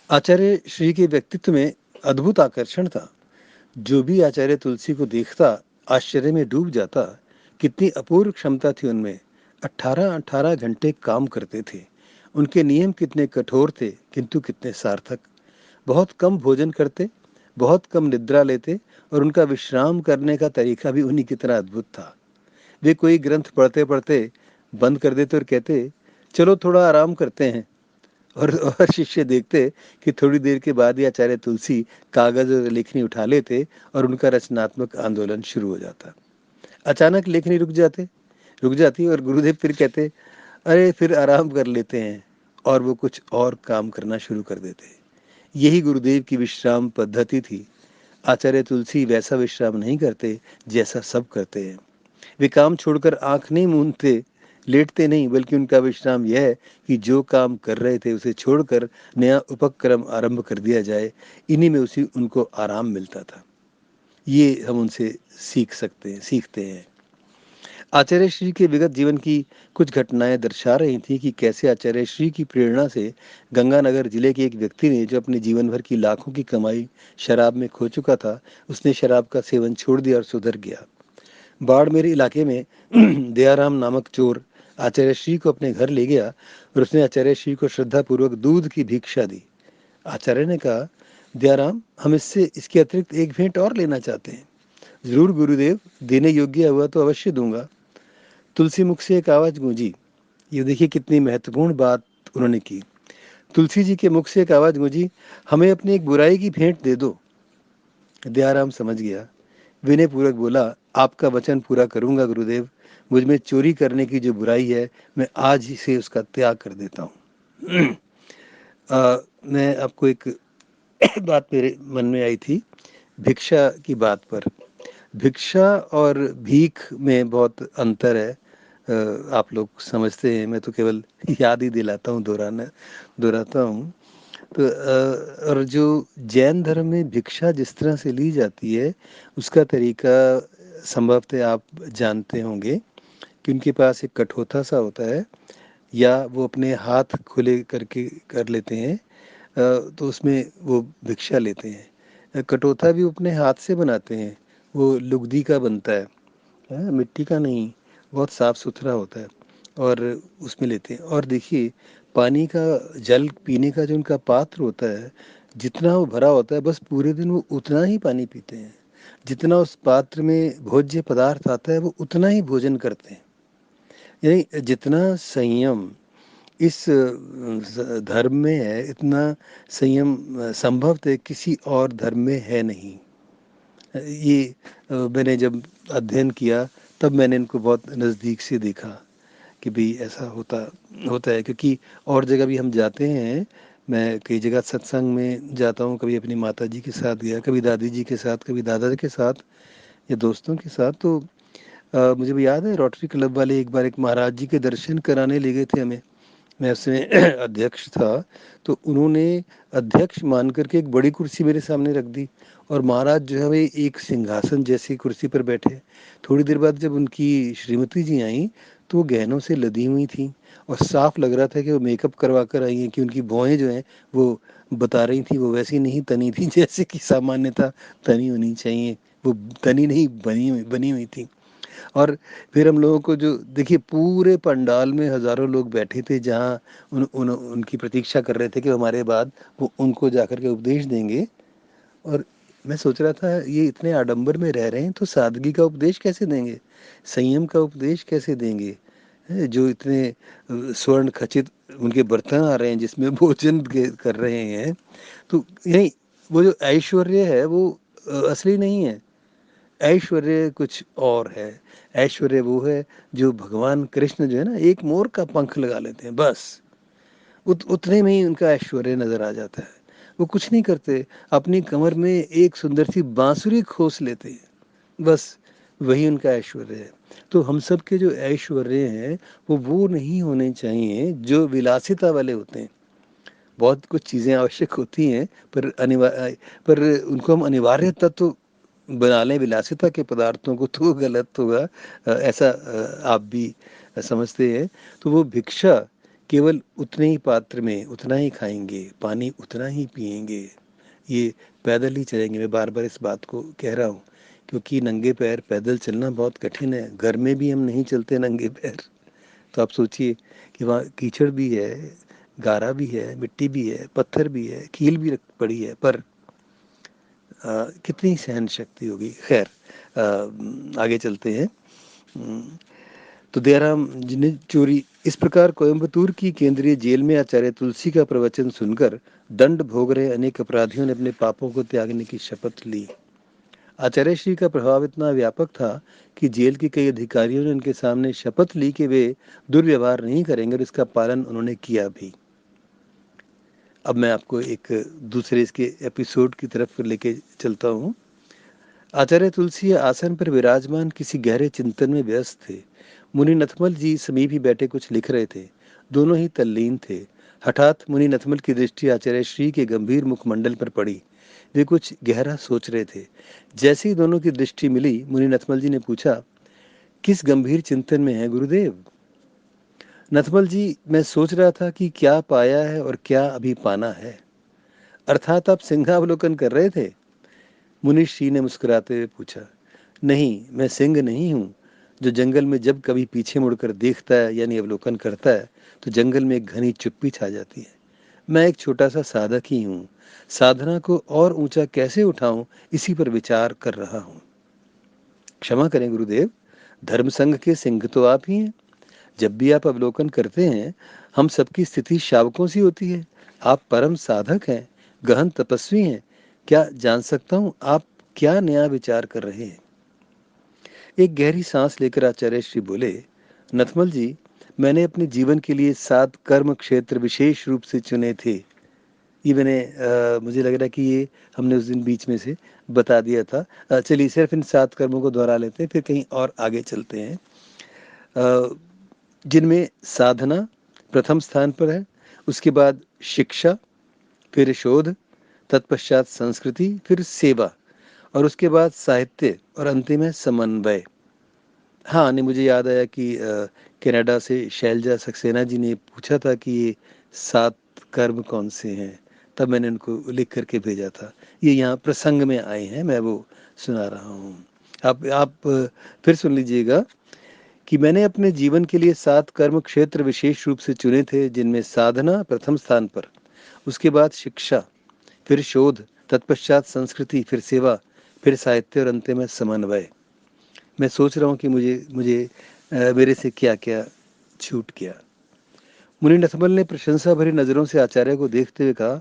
आचार्य श्री के व्यक्तित्व में अद्भुत आकर्षण था। जो भी आचार्य तुलसी को देखता आश्चर्य में डूब जाता। कितनी अपूर्व क्षमता थी उनमें। 18-18 घंटे काम करते थे। उनके नियम कितने कठोर थे किंतु कितने सार्थक। बहुत कम भोजन करते, बहुत कम निद्रा लेते और उनका विश्राम करने का तरीका भी उन्हीं की तरह अद्भुत था। वे कोई ग्रंथ पढ़ते पढ़ते बंद कर देते और कहते, चलो थोड़ा आराम करते हैं। और शिष्य देखते कि थोड़ी देर के बाद ही आचार्य तुलसी कागज और लेखनी उठा लेते और उनका रचनात्मक आंदोलन शुरू हो जाता। अचानक लेखनी रुक जाती और गुरुदेव फिर कहते, अरे फिर आराम कर लेते हैं। और वो कुछ और काम करना शुरू कर देते। यही गुरुदेव की विश्राम पद्धति थी। आचार्य तुलसी वैसा विश्राम नहीं करते जैसा सब करते हैं। वे काम छोड़कर आंख नहीं मूंदते, लेटते नहीं, बल्कि उनका विश्राम यह है कि जो काम कर रहे थे उसे छोड़कर नया उपक्रम आरंभ कर दिया जाए। इन्हीं में उसी उनको आराम मिलता था। ये हम उनसे सीखते हैं। आचार्य श्री के विगत जीवन की कुछ घटनाएं दर्शा रही थी कि कैसे आचार्य श्री की प्रेरणा से गंगानगर जिले के एक व्यक्ति ने, जो अपने जीवन भर की लाखों की कमाई शराब में खो चुका था, उसने शराब का सेवन छोड़ दिया और सुधर गया। बाड़मेर इलाके में दयाराम नामक चोर आचार्य श्री को अपने घर ले गया और उसने आचार्य श्री को श्रद्धापूर्वक दूध की भिक्षा दी। आचार्य ने कहा, दयाराम, हम इसके अतिरिक्त एक भेंट और लेना चाहते हैं। जरूर गुरुदेव, देने योग्य हुआ तो अवश्य दूंगा। तुलसी मुख से एक आवाज गूंजी। ये देखिए कितनी महत्वपूर्ण बात उन्होंने की। तुलसी जी के मुख से एक आवाज गूंजी, हमें अपनी एक बुराई की भेंट दे दो। दयाराम समझ गया। विनय पूर्वक बोला, आपका वचन पूरा करूंगा गुरुदेव। मुझ में चोरी करने की जो बुराई है, मैं आज ही से उसका त्याग कर देता हूँ। मैं आपको एक बात मेरे मन में आई थी, भिक्षा की बात पर। भिक्षा और भीख में बहुत अंतर है। आप लोग समझते हैं, मैं तो केवल याद ही दिलाता हूँ, दोहराता हूँ। तो और जो जैन धर्म में भिक्षा जिस तरह से ली जाती है, उसका तरीका संभवतः आप जानते होंगे कि उनके पास एक कठोता सा होता है, या वो अपने हाथ खुले करके कर लेते हैं। तो उसमें वो भिक्षा लेते हैं। कटोता भी वो अपने हाथ से बनाते हैं। वो लुगदी का बनता है, मिट्टी का नहीं, बहुत साफ सुथरा होता है। और उसमें लेते हैं। और देखिए, पानी का, जल पीने का जो उनका पात्र होता है, जितना वो भरा होता है, बस पूरे दिन वो उतना ही पानी पीते हैं। जितना उस पात्र में भोज्य पदार्थ आता है, वो उतना ही भोजन करते हैं। यानी जितना संयम इस धर्म में है, इतना संयम संभवतः किसी और धर्म में है नहीं। ये मैंने जब अध्ययन किया, तब मैंने इनको बहुत नज़दीक से देखा कि भाई ऐसा होता होता है। क्योंकि और जगह भी हम जाते हैं, मैं कई जगह सत्संग में जाता हूँ, कभी अपनी माता जी के साथ गया, कभी दादी जी के साथ, कभी दादा के साथ, या दोस्तों के साथ। तो मुझे भी याद है, रोटरी क्लब वाले एक बार एक महाराज जी के दर्शन कराने ले गए थे हमें। मैं उसमें अध्यक्ष था। तो उन्होंने अध्यक्ष मान करके एक बड़ी कुर्सी मेरे सामने रख दी, और महाराज जो है वे एक सिंहासन जैसी कुर्सी पर बैठे। थोड़ी देर बाद जब उनकी श्रीमती जी आई, तो वो गहनों से लदी हुई थी, और साफ लग रहा था कि वो मेकअप करवा कर आई हैं, कि उनकी भौहें जो हैं वो बता रही थी, वो वैसी नहीं तनी थी जैसे कि सामान्यतः तनी होनी चाहिए। वो तनी नहीं, बनी हुई थी। और फिर हम लोगों को जो देखिए, पूरे पंडाल में हजारों लोग बैठे थे, जहाँ उनकी प्रतीक्षा कर रहे थे कि हमारे बाद वो उनको जाकर के उपदेश देंगे। और मैं सोच रहा था, ये इतने आडंबर में रह रहे हैं, तो सादगी का उपदेश कैसे देंगे, संयम का उपदेश कैसे देंगे। जो इतने स्वर्ण खचित उनके बर्तन आ रहे हैं जिसमें भोजन कर रहे हैं। तो यही वो जो ऐश्वर्य है, वो असली नहीं है। ऐश्वर्य कुछ और है। ऐश्वर्य वो है जो भगवान कृष्ण जो है ना, एक मोर का पंख लगा लेते हैं, बस उतने में ही उनका ऐश्वर्य नजर आ जाता है। वो कुछ नहीं करते, अपनी कमर में एक सुंदर सी बांसुरी खोस लेते हैं, बस वही उनका ऐश्वर्य है। तो हम सब के जो ऐश्वर्य हैं, वो नहीं होने चाहिए जो विलासिता वाले होते हैं। बहुत कुछ चीज़ें आवश्यक होती हैं, पर उनको हम अनिवार्य तत्व बना लें विलासिता के पदार्थों को, तो गलत होगा। ऐसा आप भी समझते हैं। तो वो भिक्षा केवल उतने ही पात्र में उतना ही खाएंगे, पानी उतना ही पिएंगे, ये पैदल ही चलेंगे। मैं बार बार इस बात को कह रहा हूँ क्योंकि नंगे पैर पैदल चलना बहुत कठिन है। घर में भी हम नहीं चलते नंगे पैर। तो आप सोचिए कि वहाँ कीचड़ भी है, गारा भी है, मिट्टी भी है, पत्थर भी है, कील भी पड़ी है, पर कितनी सहन शक्ति होगी। खैर, आगे चलते हैं। तो दयाराम जी ने चोरी। इस प्रकार कोयम्बतूर की केंद्रीय जेल में आचार्य तुलसी का प्रवचन सुनकर दंड भोग रहे अनेक अपराधियों ने अपने पापों को त्यागने की शपथ ली। आचार्य श्री का प्रभाव इतना व्यापक था कि जेल के कई अधिकारियों ने उनके सामने शपथ ली कि वे दुर्व्यवहार नहीं करेंगे, और इसका पालन उन्होंने किया भी। अब मैं आपको एक दूसरे इसके एपिसोड की तरफ लेके चलता हूँ। आचार्य तुलसी आसन पर विराजमान किसी गहरे चिंतन में व्यस्त थे। मुनि नथमल जी समीप ही बैठे कुछ लिख रहे थे। दोनों ही तल्लीन थे। हठात मुनि नथमल की दृष्टि आचार्य श्री के गंभीर मुखमंडल पर पड़ी। वे कुछ गहरा सोच रहे थे। जैसे ही दोनों की दृष्टि मिली, मुनि नथमल जी ने पूछा, किस गंभीर चिंतन में है गुरुदेव? नथमल जी, मैं सोच रहा था कि क्या पाया है और क्या अभी पाना है। अर्थात आप सिंहावलोकन कर रहे थे? मुनिश्री ने मुस्कुराते हुए पूछा। नहीं, मैं सिंह नहीं हूँ जो जंगल में जब कभी पीछे मुड़कर देखता है यानी अवलोकन करता है तो जंगल में एक घनी चुप्पी छा जाती है। मैं एक छोटा सा साधक ही हूँ। साधना को और ऊंचा कैसे उठाऊं, इसी पर विचार कर रहा हूँ। क्षमा करें गुरुदेव, धर्म संघ के सिंह तो आप ही हैं। जब भी आप अवलोकन करते हैं, हम सबकी स्थिति शावकों सी होती है। आप परम साधक हैं, गहन तपस्वी हैं। क्या जान सकता हूँ आप क्या नया विचार कर रहे हैं? एक गहरी सांस लेकर आचार्य श्री बोले, नथमल जी, मैंने अपने जीवन के लिए 7 कर्म क्षेत्र विशेष रूप से चुने थे। ये मैंने मुझे लग रहा है कि ये हमने उस दिन बीच में से बता दिया था। चलिए सिर्फ इन 7 कर्मों को दोहरा लेते हैं, फिर कहीं और आगे चलते हैं। जिनमें साधना प्रथम स्थान पर है, उसके बाद शिक्षा, फिर शोध, तत्पश्चात संस्कृति, फिर सेवा, और उसके बाद साहित्य, और अंतिम है समन्वय। हाँ, नहीं, मुझे याद आया कि कनाडा से शैलजा सक्सेना जी ने पूछा था कि ये 7 कर्म कौन से हैं, तब मैंने उनको लिख करके भेजा था। ये यहाँ प्रसंग में आए हैं, मैं वो सुना रहा हूँ। आप फिर सुन लीजिएगा कि मैंने अपने जीवन के लिए 7 कर्म क्षेत्र विशेष रूप से चुने थे, जिनमें साधना प्रथम स्थान पर, उसके बाद शिक्षा, फिर शोध, तत्पश्चात संस्कृति, फिर सेवा, फिर साहित्य, और अंत में समन्वय। मैं सोच रहा हूँ कि मुझे मुझे मेरे से क्या क्या छूट गया। मुनि नथमल ने प्रशंसा भरी नजरों से आचार्य को देखते हुए कहा,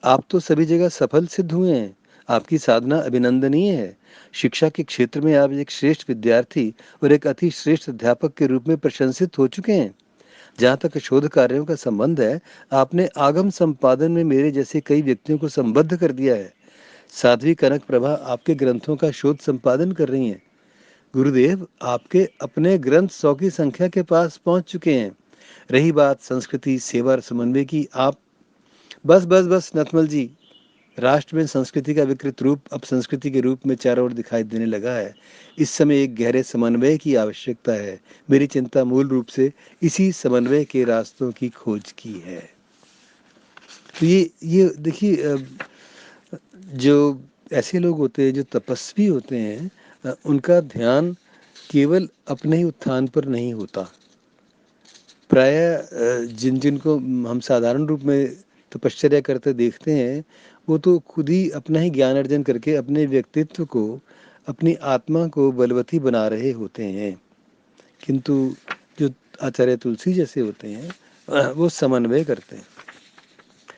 आप तो सभी जगह सफल सिद्ध हुए हैं। आपकी साधना अभिनंदनीय है। शिक्षा के क्षेत्र में आप एक श्रेष्ठ विद्यार्थी और एक अति श्रेष्ठ अध्यापक के रूप में प्रशंसित हो चुके हैं। जहाँ तक शोध कार्यों का संबंध है, आपने आगम संपादन में मेरे जैसे कई व्यक्तियों को संबद्ध कर दिया है। साध्वी कनक प्रभा आपके ग्रंथों का शोध संपादन कर रही हैं। गुरुदेव, आपके अपने ग्रंथ 100 की संख्या के पास पहुंच चुके हैं। रही बात संस्कृति, सेवा और समन्वय की, आप बस बस बस नथमल जी, राष्ट्र में संस्कृति का विकृत रूप अब संस्कृति के रूप में चारों ओर दिखाई देने लगा है। इस समय एक गहरे समन्वय की आवश्यकता है। मेरी चिंता मूल रूप से इसी समन्वय के रास्तों की खोज की है। तो ये देखिए, जो ऐसे लोग होते हैं जो तपस्वी होते हैं, उनका ध्यान केवल अपने ही उत्थान पर नहीं होता। प्राय जिन जिनको हम साधारण रूप में तपश्चर्या करते देखते हैं, वो तो खुद ही अपना ही ज्ञान अर्जन करके अपने व्यक्तित्व को, अपनी आत्मा को बलवती बना रहे होते हैं। किंतु जो आचार्य तुलसी जैसे होते हैं, वो समन्वय करते हैं।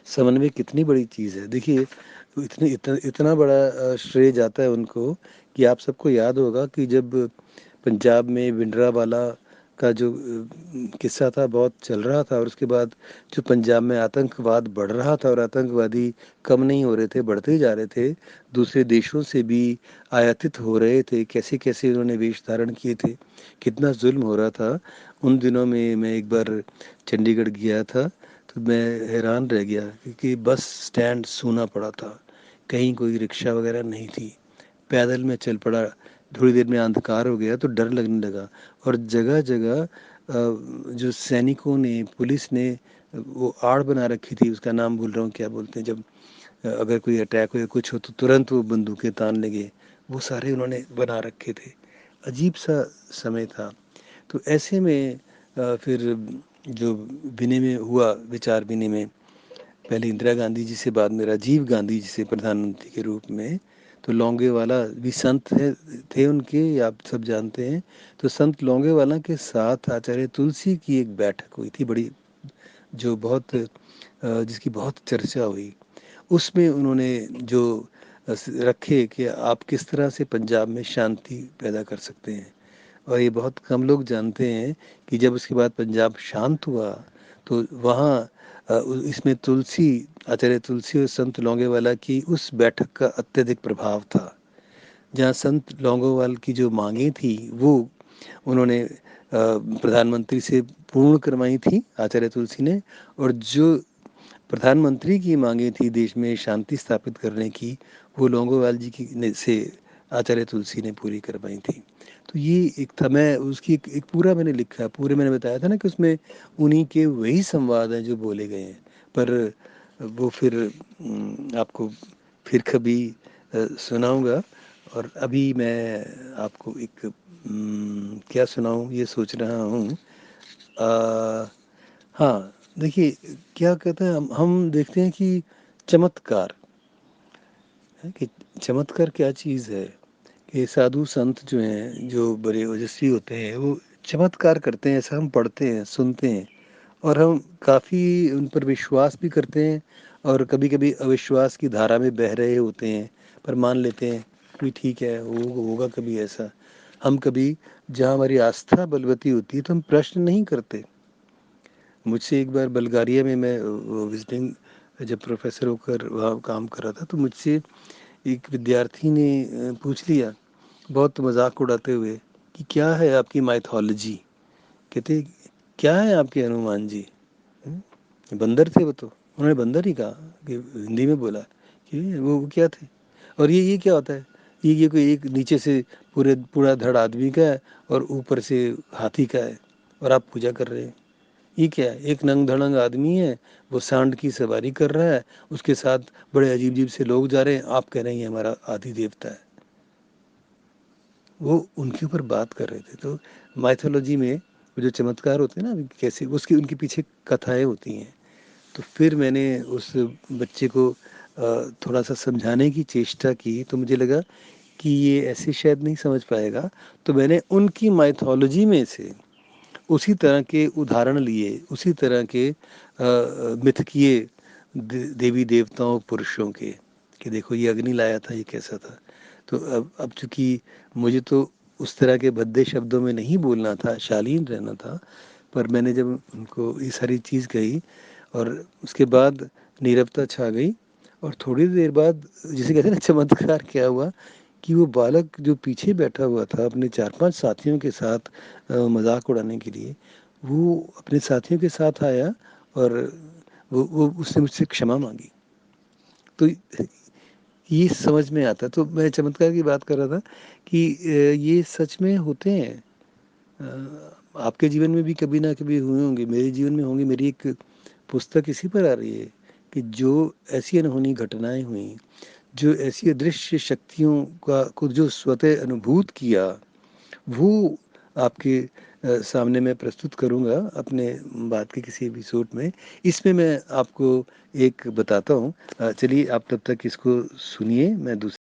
समन्वय कितनी बड़ी चीज़ है। देखिए, इतना बड़ा श्रेय जाता है उनको कि आप सबको याद होगा कि जब पंजाब में भिंडरावाला का जो किस्सा था, बहुत चल रहा था, और उसके बाद जो पंजाब में आतंकवाद बढ़ रहा था और आतंकवादी कम नहीं हो रहे थे, बढ़ते ही जा रहे थे, दूसरे देशों से भी आयातित हो रहे थे, कैसे कैसे उन्होंने वेश धारण किए थे, कितना जुल्म हो रहा था। उन दिनों में मैं एक बार चंडीगढ़ गया था, तो मैं हैरान रह गया क्योंकि बस स्टैंड सूना पड़ा था। कहीं कोई रिक्शा वगैरह नहीं थी। पैदल में चल पड़ा। थोड़ी देर में अंधकार हो गया तो डर लगने लगा, और जगह जगह जो सैनिकों ने, पुलिस ने वो आड़ बना रखी थी, उसका नाम भूल रहा हूँ क्या बोलते हैं, जब अगर कोई अटैक हो या कुछ हो तो तुरंत वो बंदूकें तान लगे, वो सारे उन्होंने बना रखे थे। अजीब सा समय था। तो ऐसे में फिर जो विनिमय हुआ, विचार विनिमय, पहले इंदिरा गांधी जी से, बाद में राजीव गांधी जी से प्रधानमंत्री के रूप में। तो लौंगेवाला भी संत है, थे उनके, आप सब जानते हैं। तो संत लौंगेवाला के साथ आचार्य तुलसी की एक बैठक हुई थी बड़ी, जो बहुत जिसकी बहुत चर्चा हुई। उसमें उन्होंने जो रखे कि आप किस तरह से पंजाब में शांति पैदा कर सकते हैं। और ये बहुत कम लोग जानते हैं कि जब उसके बाद पंजाब शांत हुआ तो वहाँ इसमें तुलसी, आचार्य तुलसी और संत लौंगेवाला की उस बैठक का अत्यधिक प्रभाव था। जहाँ संत लौंगोवाल की जो मांगे थी वो उन्होंने प्रधानमंत्री से पूर्ण करवाई थी आचार्य तुलसी ने, और जो प्रधानमंत्री की मांगे थी देश में शांति स्थापित करने की, वो लौंगोवाल जी की से आचार्य तुलसी ने पूरी करवाई थी। तो ये एक था, मैं उसकी एक पूरा मैंने लिखा, पूरे मैंने बताया था ना कि उसमें उन्हीं के वही संवाद हैं जो बोले गए हैं। पर वो फिर आपको फिर कभी सुनाऊंगा। और अभी मैं आपको एक क्या सुनाऊं ये सोच रहा हूँ। हाँ, देखिए, क्या कहते हैं, हम देखते हैं कि चमत्कार है, कि चमत्कार क्या चीज़ है, कि साधु संत जो हैं, जो बड़े ओजस्वी होते हैं, वो चमत्कार करते हैं, ऐसा हम पढ़ते हैं, सुनते हैं, और हम काफ़ी उन पर विश्वास भी करते हैं, और कभी कभी अविश्वास की धारा में बह रहे होते हैं, पर मान लेते हैं कि ठीक है, होगा कभी ऐसा। हम कभी, जहाँ हमारी आस्था बलवती होती है, तो हम प्रश्न नहीं करते। मुझसे एक बार बल्गारिया में मैं विजिटिंग जब प्रोफेसर होकर वहाँ काम कर रहा था, तो मुझसे एक विद्यार्थी ने पूछ लिया, बहुत मजाक उड़ाते हुए, कि क्या है आपकी माइथोलॉजी। कहते, क्या है आपके हनुमान जी। बंदर थे वो तो, उन्होंने बंदर ही कहा, कि हिंदी में बोला कि वो क्या थे। और ये क्या होता है, ये कोई एक नीचे से पूरा धड़ आदमी का है और ऊपर से हाथी का है, और आप पूजा कर रहे हैं। ये क्या है, एक नंग धड़ंग आदमी है, वो सांड की सवारी कर रहा है, उसके साथ बड़े अजीब अजीब से लोग जा रहे हैं, आप कह रहे हैं ये हमारा आदि देवता है। वो उनके ऊपर बात कर रहे थे। तो माइथोलॉजी में वो जो चमत्कार होते हैं ना, कैसे उसकी उनके पीछे कथाएं होती हैं। तो फिर मैंने उस बच्चे को थोड़ा सा समझाने की चेष्टा की, तो मुझे लगा कि ये ऐसे शायद नहीं समझ पाएगा। तो मैंने उनकी माइथोलॉजी में से उसी तरह के उदाहरण लिए, उसी तरह के मिथकीय देवी देवताओं पुरुषों के, कि देखो ये अग्नि लाया था, ये कैसा था। तो अब चूंकि मुझे तो उस तरह के भद्दे शब्दों में नहीं बोलना था, शालीन रहना था, पर मैंने जब उनको ये सारी चीज़ कही, और उसके बाद नीरवता छा गई। और थोड़ी देर बाद, जिसे कहते हैं ना, चमत्कार क्या हुआ, कि वो बालक जो पीछे बैठा हुआ था अपने 4-5 साथियों के साथ मजाक उड़ाने के लिए, वो अपने साथियों के साथ आया, और वो उसने मुझसे क्षमा मांगी। तो ये समझ में आता। तो मैं चमत्कार की बात कर रहा था कि ये सच में होते हैं। आपके जीवन में भी कभी ना कभी हुए होंगे, मेरे जीवन में होंगे। मेरी एक पुस्तक इसी पर आ रही है कि जो ऐसी अनहोनी घटनाएं हुई, जो ऐसी अदृश्य शक्तियों का को जो स्वतः अनुभूत किया, वो आपके सामने मैं प्रस्तुत करूँगा अपने बाद के किसी एपिसोड में। इसमें मैं आपको एक बताता हूँ। चलिए आप तब तक इसको सुनिए, मैं दूसरे